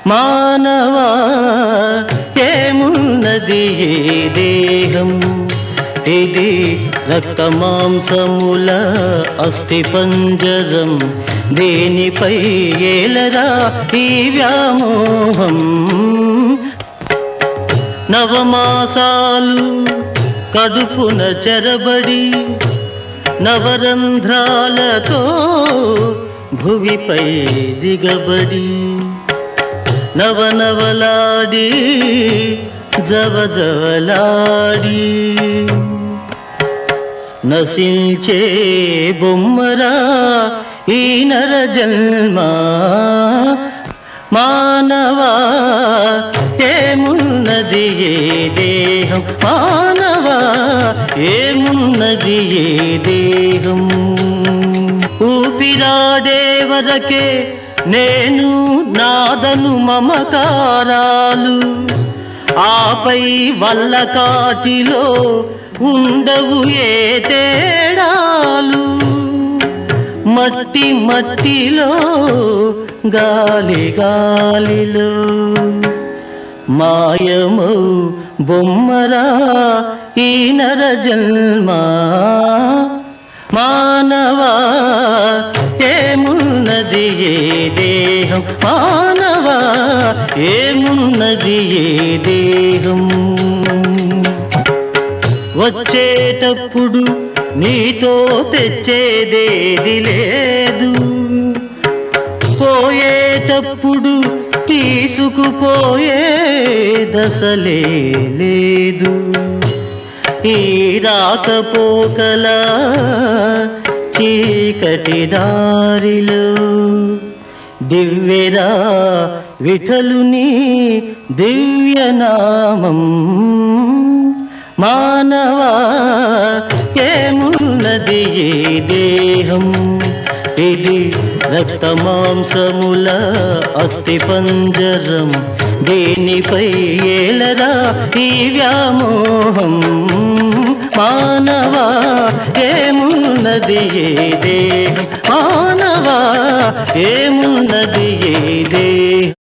మానవా ఏమున్నది ఏ దేహం ఇది రక్తమాంసముల అస్థి పంజరం దేనిపై ఏలరా ఈ వ్యామోహం నవమాసాలు కడుపున చెరబడి నవరంధ్రాలతో భువిపై దిగబడి నవనవలాడి జవజవలాడి నశించే బొమ్మరా ఈ నర జన్మ మానవా ఏమున్నది ఏ దేహం మానవా ఏమున్నది ఏ దేహం ఊపిరాడే వరకే నేను నాదను మమకారాలు ఆపై వల్ల కాటిలో ఉండవు ఏ తేడాలు మట్టి మట్టిలో గాలి గాలిలో మాయమౌ బొమ్మరా ఈ నర జన్మ మానవా ఏమున్నది ఏ దేహం మానవా ఏమున్నది ఏ దేహం వచ్చేటప్పుడు నీతో తెచ్చేదేది లేదు పోయేటప్పుడు తీసుకుపోయే దశలే లేదు ఈ రాకపోకల చీకటి దారిలో దివ్యరా విఠలుని దివ్యనామం మానవా ఏమున్నది ఏ దేహం ఇది రక్తమాంసముల అస్థి పంజరం దేనిపై ఏలరా ఈ వ్యామోహం మానవా ఏమున్నది ఏ దేహం మానవా ఏమున్నది ఏ దేహం